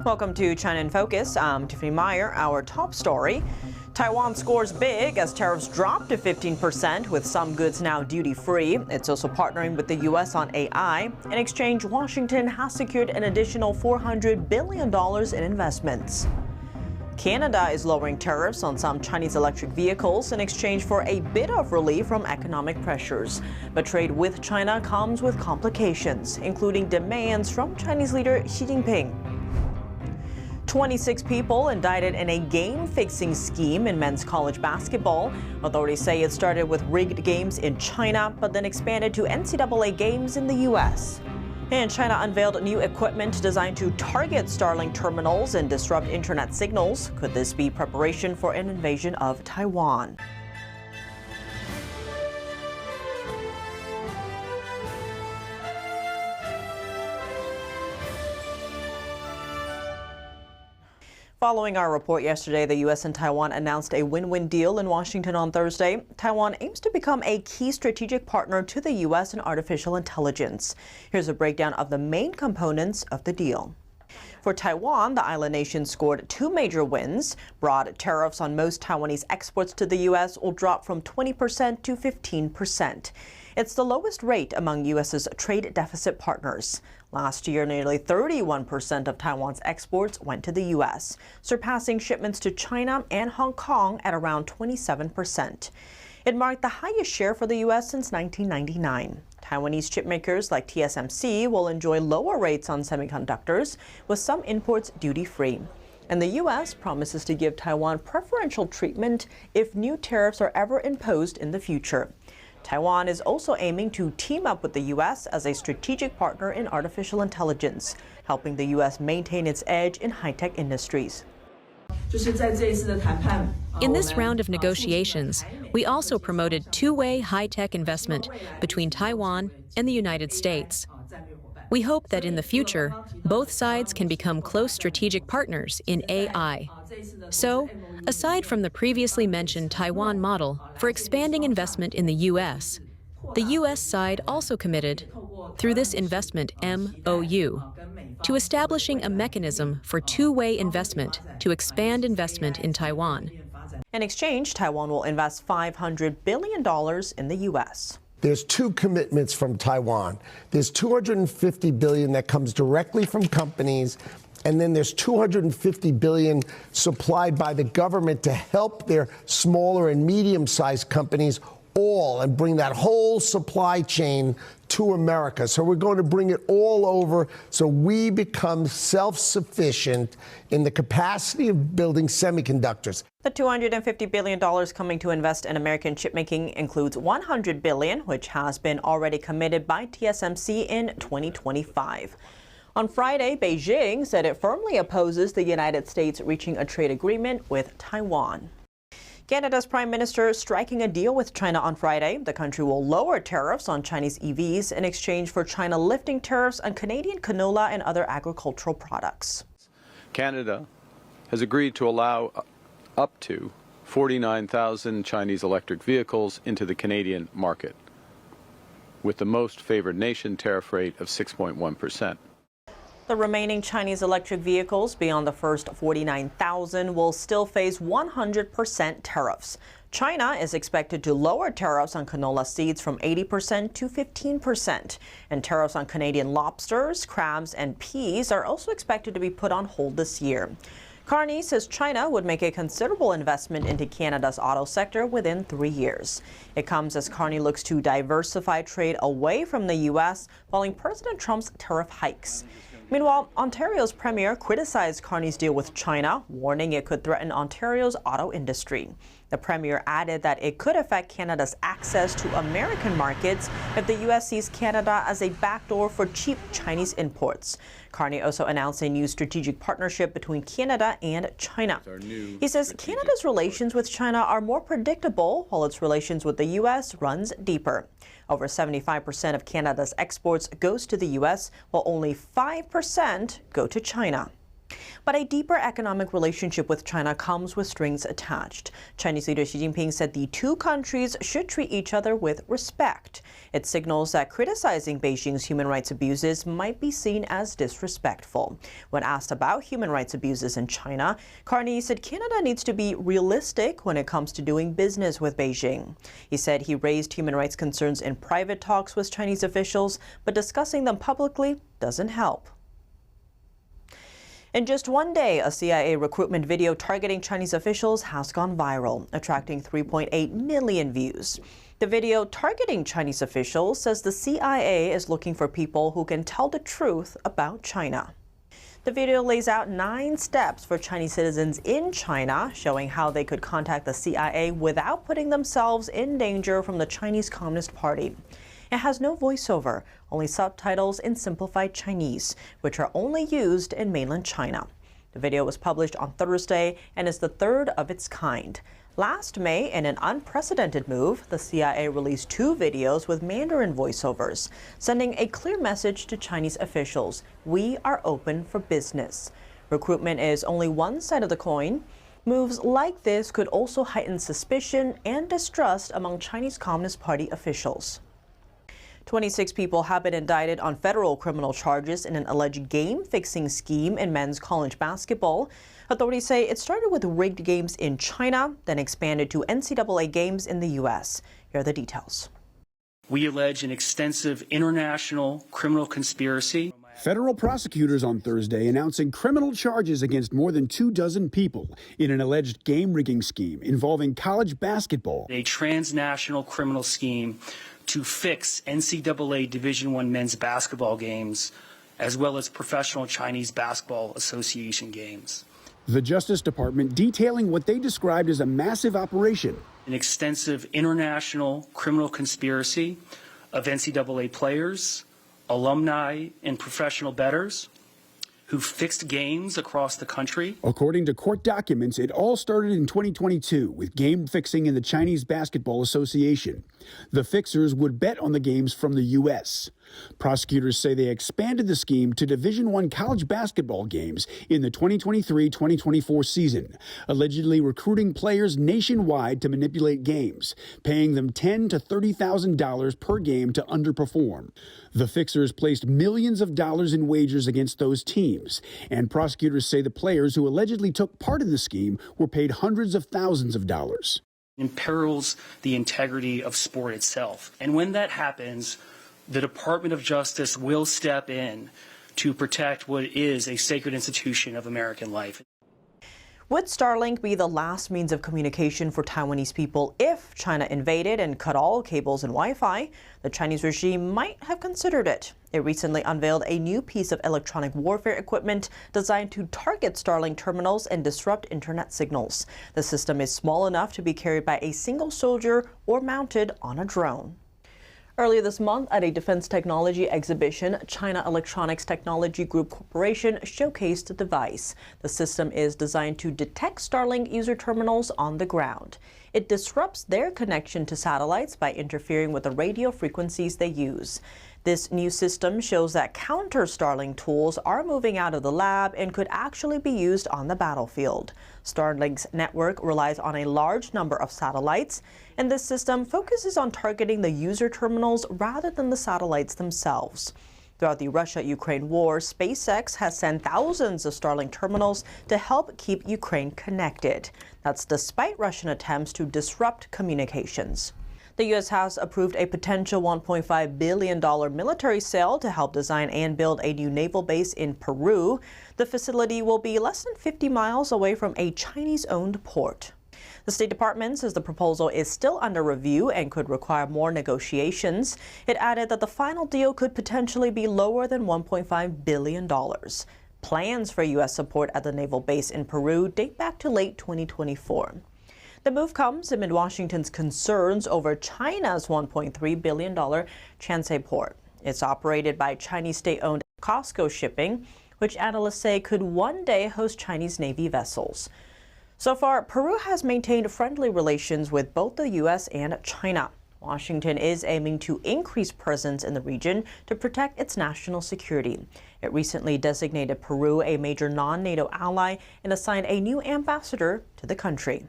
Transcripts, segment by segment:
Welcome to China in Focus. I'm Tiffany Meyer. Our top story: Taiwan scores big as tariffs drop to 15%, with some goods now duty-free. It's also partnering with the U.S. on AI. In exchange, Washington has secured an additional $400 billion in investments. Canada is lowering tariffs on some Chinese electric vehicles in exchange for a bit of relief from economic pressures. But trade with China comes with complications, including demands from Chinese leader Xi Jinping. 26 people indicted in a game-fixing scheme in men's college basketball. Authorities say it started with rigged games in China, but then expanded to NCAA games in the U.S. And China unveiled new equipment designed to target Starlink terminals and disrupt internet signals. Could this be preparation for an invasion of Taiwan? Following our report yesterday, the U.S. and Taiwan announced a win-win deal in Washington on Thursday. Taiwan aims to become a key strategic partner to the U.S. in artificial intelligence. Here's a breakdown of the main components of the deal. For Taiwan, the island nation scored two major wins. Broad tariffs on most Taiwanese exports to the U.S. will drop from 20% to 15%. It's the lowest rate among U.S.'s trade deficit partners. Last year, nearly 31% of Taiwan's exports went to the U.S., surpassing shipments to China and Hong Kong at around 27%. It marked the highest share for the U.S. since 1999. Taiwanese chipmakers like TSMC will enjoy lower rates on semiconductors, with some imports duty-free. And the U.S. promises to give Taiwan preferential treatment if new tariffs are ever imposed in the future. Taiwan is also aiming to team up with the U.S. as a strategic partner in artificial intelligence, helping the U.S. maintain its edge in high-tech industries. In this round of negotiations, we also promoted two-way high-tech investment between Taiwan and the United States. We hope that in the future, both sides can become close strategic partners in AI. So, aside from the previously mentioned Taiwan model for expanding investment in the U.S., the U.S. side also committed, through this investment MOU, to establishing a mechanism for two-way investment to expand investment in Taiwan. In exchange, Taiwan will invest $500 billion in the U.S. There's two commitments from Taiwan. There's $250 billion that comes directly from companies, and then there's $250 billion supplied by the government to help their smaller and medium-sized companies and bring that whole supply chain to America. So we're going to bring it all over so we become self-sufficient in the capacity of building semiconductors. The $250 billion coming to invest in American chipmaking includes $100 billion, which has been already committed by TSMC in 2025. On Friday, Beijing said it firmly opposes the United States reaching a trade agreement with Taiwan. Canada's Prime Minister striking a deal with China on Friday. The country will lower tariffs on Chinese EVs in exchange for China lifting tariffs on Canadian canola and other agricultural products. Canada has agreed to allow up to 49,000 Chinese electric vehicles into the Canadian market, with the most favored nation tariff rate of 6.1%. The remaining Chinese electric vehicles beyond the first 49,000 will still face 100% tariffs. China is expected to lower tariffs on canola seeds from 80% to 15%. And tariffs on Canadian lobsters, crabs, and peas are also expected to be put on hold this year. Carney says China would make a considerable investment into Canada's auto sector within 3 years. It comes as Carney looks to diversify trade away from the U.S. following President Trump's tariff hikes. Meanwhile, Ontario's premier criticized Carney's deal with China, warning it could threaten Ontario's auto industry. The premier added that it could affect Canada's access to American markets if the U.S. sees Canada as a backdoor for cheap Chinese imports. Carney also announced a new strategic partnership between Canada and China. He says Canada's relations with China are more predictable, while its relations with the U.S. runs deeper. Over 75% of Canada's exports goes to the U.S., while only 5% go to China. But a deeper economic relationship with China comes with strings attached. Chinese leader Xi Jinping said the two countries should treat each other with respect. It signals that criticizing Beijing's human rights abuses might be seen as disrespectful. When asked about human rights abuses in China, Carney said Canada needs to be realistic when it comes to doing business with Beijing. He said he raised human rights concerns in private talks with Chinese officials, but discussing them publicly doesn't help. In just one day, a CIA recruitment video targeting Chinese officials has gone viral, attracting 3.8 million views. The video targeting Chinese officials says the CIA is looking for people who can tell the truth about China. The video lays out 9 steps for Chinese citizens in China, showing how they could contact the CIA without putting themselves in danger from the Chinese Communist Party. It has no voiceover, only subtitles in simplified Chinese, which are only used in mainland China. The video was published on Thursday and is the third of its kind. Last May, in an unprecedented move, the CIA released 2 videos with Mandarin voiceovers, sending a clear message to Chinese officials: we are open for business. Recruitment is only one side of the coin. Moves like this could also heighten suspicion and distrust among Chinese Communist Party officials. 26 people have been indicted on federal criminal charges in an alleged game-fixing scheme in men's college basketball. Authorities say it started with rigged games in China, then expanded to NCAA games in the U.S. Here are the details. We allege an extensive international criminal conspiracy. Federal prosecutors on Thursday announcing criminal charges against more than 24 people in an alleged game-rigging scheme involving college basketball. A transnational criminal scheme to fix NCAA Division I men's basketball games, as well as Professional Chinese Basketball Association games. The Justice Department detailing what they described as a massive operation. An extensive international criminal conspiracy of NCAA players, alumni, and professional bettors who fixed games across the country. According to court documents, it all started in 2022 with game fixing in the Chinese Basketball Association. The fixers would bet on the games from the U.S. Prosecutors say they expanded the scheme to Division I college basketball games in the 2023-2024 season, allegedly recruiting players nationwide to manipulate games, paying them $10,000 to $30,000 per game to underperform. The fixers placed millions of dollars in wagers against those teams, and prosecutors say the players who allegedly took part in the scheme were paid hundreds of thousands of dollars. Imperils the integrity of sport itself. And when that happens, the Department of Justice will step in to protect what is a sacred institution of American life. Would Starlink be the last means of communication for Taiwanese people if China invaded and cut all cables and Wi-Fi? The Chinese regime might have considered it. It recently unveiled a new piece of electronic warfare equipment designed to target Starlink terminals and disrupt internet signals. The system is small enough to be carried by a single soldier or mounted on a drone. Earlier this month, at a defense technology exhibition, China Electronics Technology Group Corporation showcased the device. The system is designed to detect Starlink user terminals on the ground. It disrupts their connection to satellites by interfering with the radio frequencies they use. This new system shows that counter Starlink tools are moving out of the lab and could actually be used on the battlefield. Starlink's network relies on a large number of satellites, and this system focuses on targeting the user terminals rather than the satellites themselves. Throughout the Russia-Ukraine war, SpaceX has sent thousands of Starlink terminals to help keep Ukraine connected. That's despite Russian attempts to disrupt communications. The U.S. has approved a potential $1.5 billion military sale to help design and build a new naval base in Peru. The facility will be less than 50 miles away from a Chinese-owned port. The State Department says the proposal is still under review and could require more negotiations. It added that the final deal could potentially be lower than $1.5 billion. Plans for U.S. support at the naval base in Peru date back to late 2024. The move comes amid Washington's concerns over China's $1.3 billion Chansay port. It's operated by Chinese state-owned Costco Shipping, which analysts say could one day host Chinese Navy vessels. So far, Peru has maintained friendly relations with both the U.S. and China. Washington is aiming to increase presence in the region to protect its national security. It recently designated Peru a major non-NATO ally and assigned a new ambassador to the country.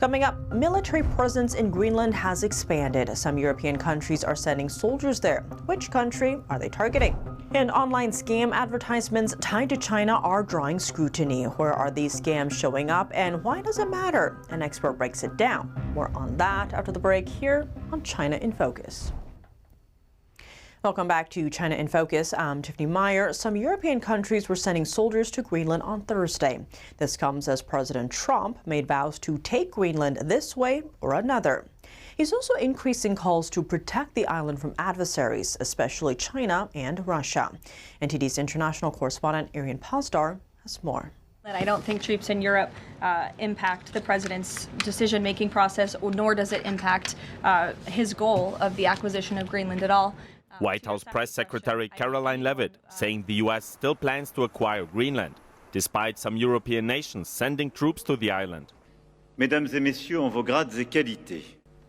Coming up, military presence in Greenland has expanded. Some European countries are sending soldiers there. Which country are they targeting? And online scam advertisements tied to China are drawing scrutiny. Where are these scams showing up and why does it matter? An expert breaks it down. More on that after the break here on China in Focus. Welcome back to China in Focus. I'm Tiffany Meyer. Some European countries were sending soldiers to Greenland on Thursday. This comes as President Trump made vows to take Greenland this way or another. He's also increasing calls to protect the island from adversaries, especially China and Russia. NTD's international correspondent Arian Pazdar has more. I don't think troops in Europe impact the president's decision-making process, nor does it impact his goal of the acquisition of Greenland at all. White House Press Secretary Caroline Leavitt saying the U.S. still plans to acquire Greenland, despite some European nations sending troops to the island. Mesdames et messieurs, en vos grades et qualités.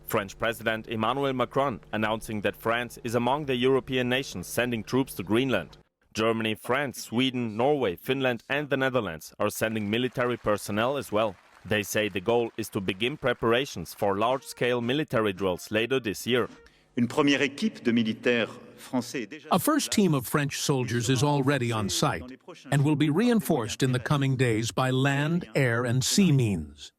French President Emmanuel Macron announcing that France is among the European nations sending troops to Greenland. Germany, France, Sweden, Norway, Finland and the Netherlands are sending military personnel as well. They say the goal is to begin preparations for large-scale military drills later this year. Une première équipe de militaires français est déjà... A first team of French soldiers is already on site and will be reinforced in the coming days by land, air and sea means.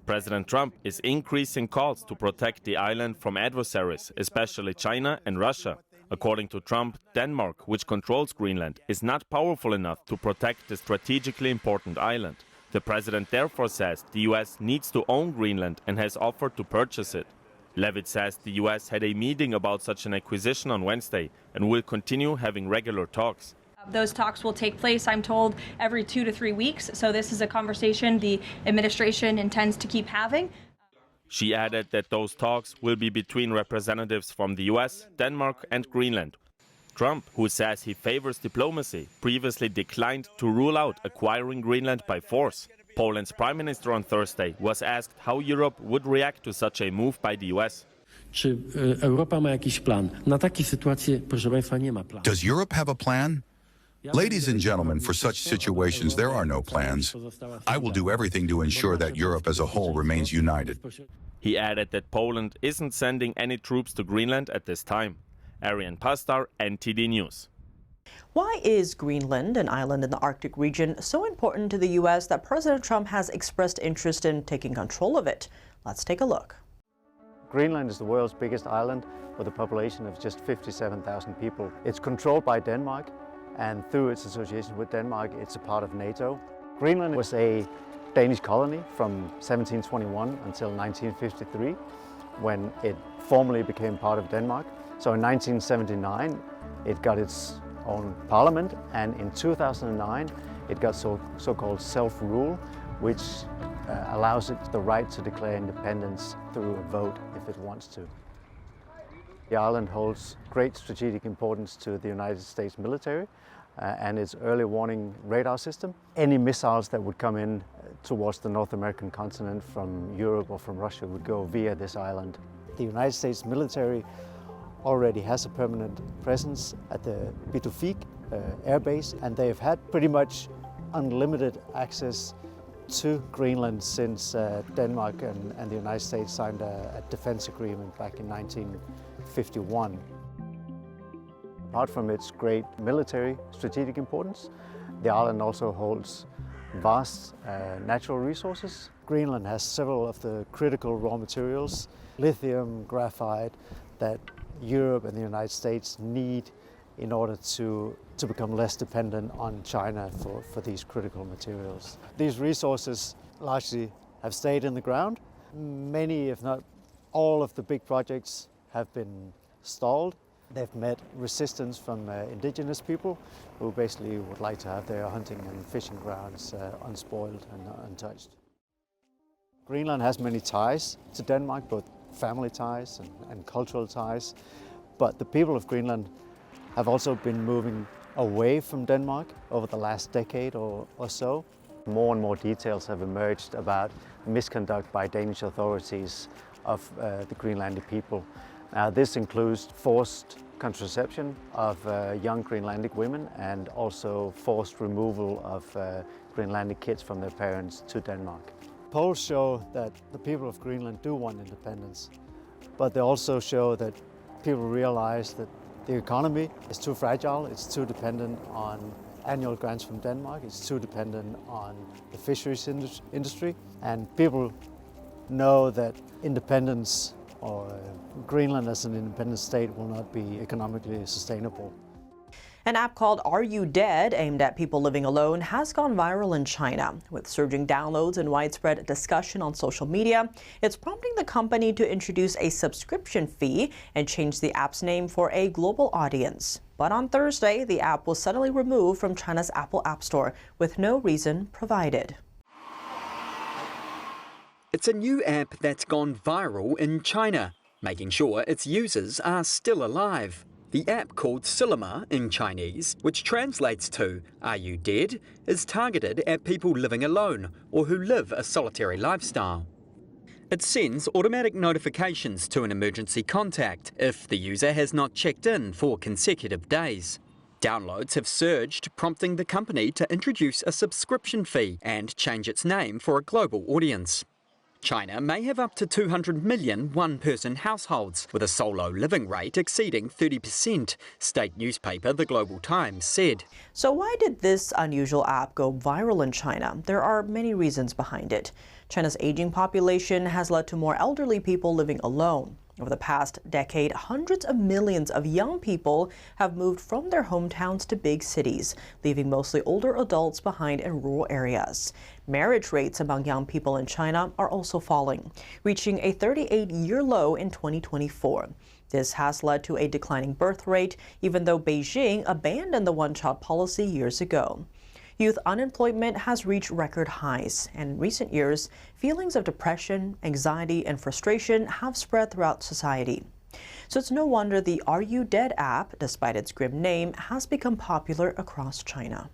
President Trump is increasing calls to protect the island from adversaries, especially China and Russia. According to Trump, Denmark, which controls Greenland, is not powerful enough to protect the strategically important island. The president therefore says the U.S. needs to own Greenland and has offered to purchase it. Leavitt says the U.S. had a meeting about such an acquisition on Wednesday and will continue having regular talks. Those talks will take place, I'm told, every 2 to 3 weeks. So this is a conversation the administration intends to keep having. She added that those talks will be between representatives from the U.S., Denmark and Greenland. Trump, who says he favors diplomacy, previously declined to rule out acquiring Greenland by force. Poland's prime minister on Thursday was asked how Europe would react to such a move by the U.S. Does Europe have a plan? Ladies and gentlemen, for such situations, there are no plans. I will do everything to ensure that Europe as a whole remains united. He added that Poland isn't sending any troops to Greenland at this time. Arian Pazdar, NTD News. Why is Greenland, an island in the Arctic region, so important to the U.S. that President Trump has expressed interest in taking control of it? Let's take a look. Greenland is the world's biggest island with a population of just 57,000 people. It's controlled by Denmark, and through its association with Denmark, it's a part of NATO. Greenland was a Danish colony from 1721 until 1953, when it formally became part of Denmark. So in 1979, it got its own parliament, and in 2009, it got so-called self-rule, which allows it the right to declare independence through a vote if it wants to. The island holds great strategic importance to the United States military and its early warning radar system. Any missiles that would come in towards the North American continent from Europe or from Russia would go via this island. The United States military already has a permanent presence at the Bitufik air base, and they've had pretty much unlimited access to Greenland since Denmark and the United States signed a defense agreement back in 1951. Apart from its great military strategic importance, the island also holds vast natural resources. Greenland has several of the critical raw materials, lithium, graphite, that Europe and the United States need in order to become less dependent on China for these critical materials. These resources largely have stayed in the ground. Many, if not all, of the big projects have been stalled. They've met resistance from indigenous people who basically would like to have their hunting and fishing grounds unspoiled and untouched. Greenland has many ties to Denmark, both family ties and cultural ties, but the people of Greenland have also been moving away from Denmark over the last decade or so. More and more details have emerged about misconduct by Danish authorities of the Greenlandic people. This includes forced contraception of young Greenlandic women and also forced removal of Greenlandic kids from their parents to Denmark. Polls show that the people of Greenland do want independence, but they also show that people realize that the economy is too fragile, it's too dependent on annual grants from Denmark, it's too dependent on the fisheries industry, and people know that independence or Greenland as an independent state will not be economically sustainable. An app called Are You Dead, aimed at people living alone, has gone viral in China. With surging downloads and widespread discussion on social media, it's prompting the company to introduce a subscription fee and change the app's name for a global audience. But on Thursday, the app was suddenly removed from China's Apple App Store with no reason provided. It's a new app that's gone viral in China, making sure its users are still alive. The app, called Cinema in Chinese, which translates to Are You Dead?, is targeted at people living alone or who live a solitary lifestyle. It sends automatic notifications to an emergency contact if the user has not checked in for consecutive days. Downloads have surged, prompting the company to introduce a subscription fee and change its name for a global audience. China may have up to 200 million one-person households, with a solo living rate exceeding 30%, state newspaper The Global Times said. So why did this unusual app go viral in China? There are many reasons behind it. China's aging population has led to more elderly people living alone. Over the past decade, hundreds of millions of young people have moved from their hometowns to big cities, leaving mostly older adults behind in rural areas. Marriage rates among young people in China are also falling, reaching a 38-year low in 2024. This has led to a declining birth rate, even though Beijing abandoned the one-child policy years ago. Youth unemployment has reached record highs, and in recent years, feelings of depression, anxiety, and frustration have spread throughout society. So it's no wonder the Are You Dead app, despite its grim name, has become popular across China.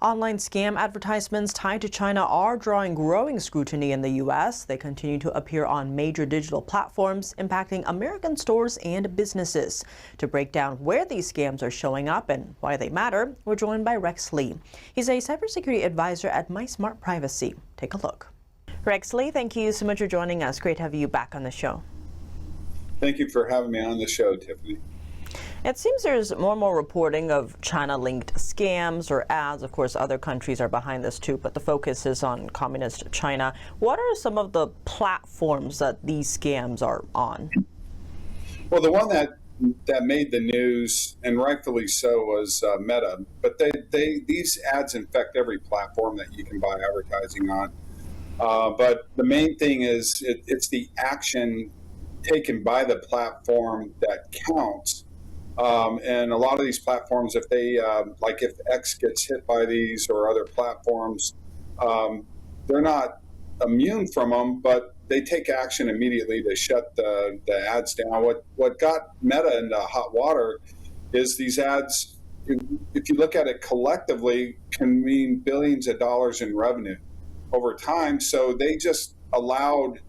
Online scam advertisements tied to China are drawing growing scrutiny in the U.S. They continue to appear on major digital platforms, impacting American stores and businesses. To break down where these scams are showing up and why they matter, we're joined by Rex Lee. He's a cybersecurity advisor at MySmart Privacy. Take a look. Rex Lee, thank you so much for joining us. Great to have you back on the show. Thank you for having me on the show, Tiffany. It seems there's more and more reporting of China-linked scams or ads. Of course, other countries are behind this too, but the focus is on communist China. What are some of the platforms that these scams are on? Well, the one that made the news, and rightfully so, was Meta. But these ads infect every platform that you can buy advertising on. But the main thing is it's the action taken by the platform that counts. And a lot of these platforms, if they, like if X gets hit by these or other platforms, they're not immune from them, but they take action immediately to shut the ads down. What got Meta into hot water is these ads, if you look at it collectively, can mean billions of dollars in revenue over time. So they just allowed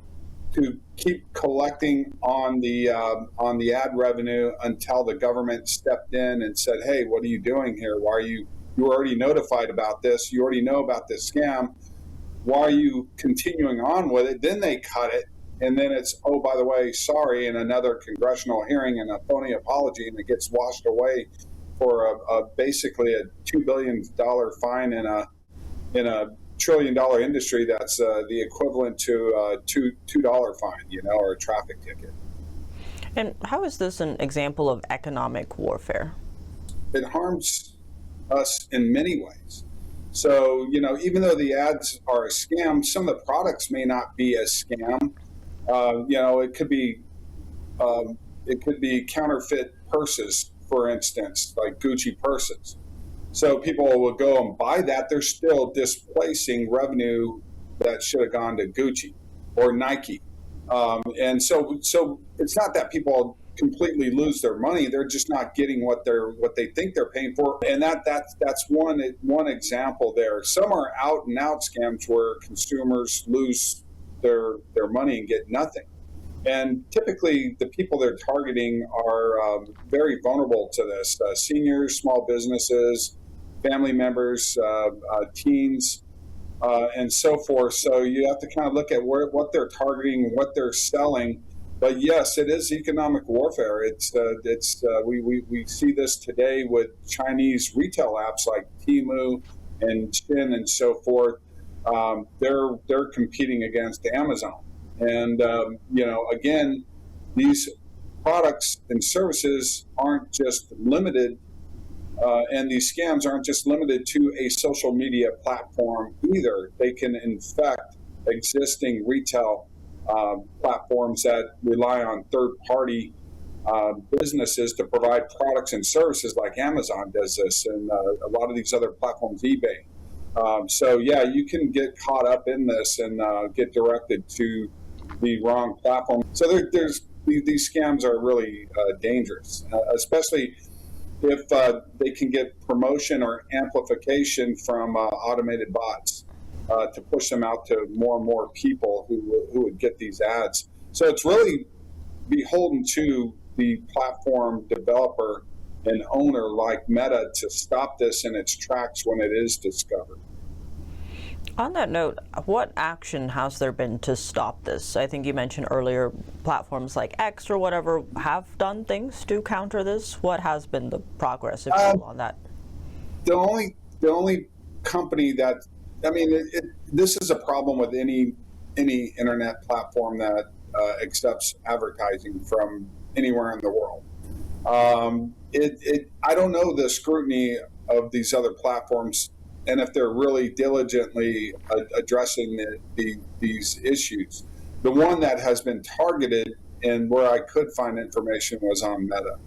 to keep collecting on the ad revenue until the government stepped in and said, "Hey, what are you doing here? Why are you were already notified about this? You already know about this scam. Why are you continuing on with it?" Then they cut it, and then it's, "Oh, by the way, sorry," in another congressional hearing and a phony apology, and it gets washed away for basically a $2 billion fine in a $1 trillion industry. That's the equivalent to a $2 fine, or a traffic ticket. And how is this an example of economic warfare? It harms us in many ways. So, even though the ads are a scam, some of the products may not be a scam. It could be counterfeit purses, for instance, like Gucci purses. So people will go and buy that. They're still displacing revenue that should have gone to Gucci or Nike. And so it's not that people completely lose their money. They're just not getting what they think they're paying for. And that's one example there. Some are out and out scams where consumers lose their money and get nothing. And typically, the people they're targeting are very vulnerable to this: seniors, small businesses, family members, teens, and so forth. So you have to kind of look at what they're targeting, what they're selling. But yes, it is economic warfare. We see this today with Chinese retail apps like Temu and Shin and so forth. They're competing against Amazon. And, again, these products and services aren't just limited, and these scams aren't just limited to a social media platform either. They can infect existing retail platforms that rely on third-party businesses to provide products and services, like Amazon does this, and a lot of these other platforms, eBay. You can get caught up in this and get directed to the wrong platform. So these scams are really dangerous, especially if they can get promotion or amplification from automated bots to push them out to more and more people who would get these ads. So it's really beholden to the platform developer and owner like Meta to stop this in its tracks when it is discovered. On that note, what action has there been to stop this? I think you mentioned earlier platforms like X or whatever have done things to counter this. What has been the progress, if you will, on that? The only company that, this is a problem with any internet platform that accepts advertising from anywhere in the world. I don't know the scrutiny of these other platforms and if they're really diligently addressing these issues. The one that has been targeted and where I could find information was on Meta.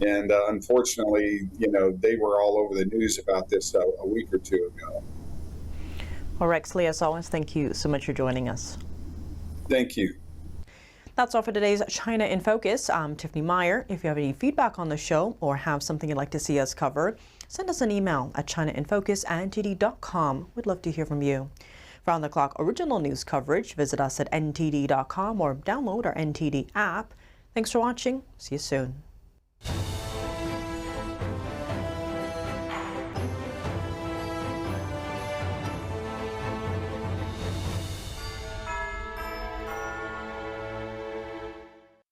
And unfortunately, they were all over the news about this a week or two ago. Well, Rex Lee, as always, thank you so much for joining us. Thank you. That's all for today's China in Focus. I'm Tiffany Meyer. If you have any feedback on the show or have something you'd like to see us cover, send us an email at chinainfocus@ntd.com. We'd love to hear from you. For on-the-clock original news coverage, visit us at ntd.com or download our NTD app. Thanks for watching. See you soon.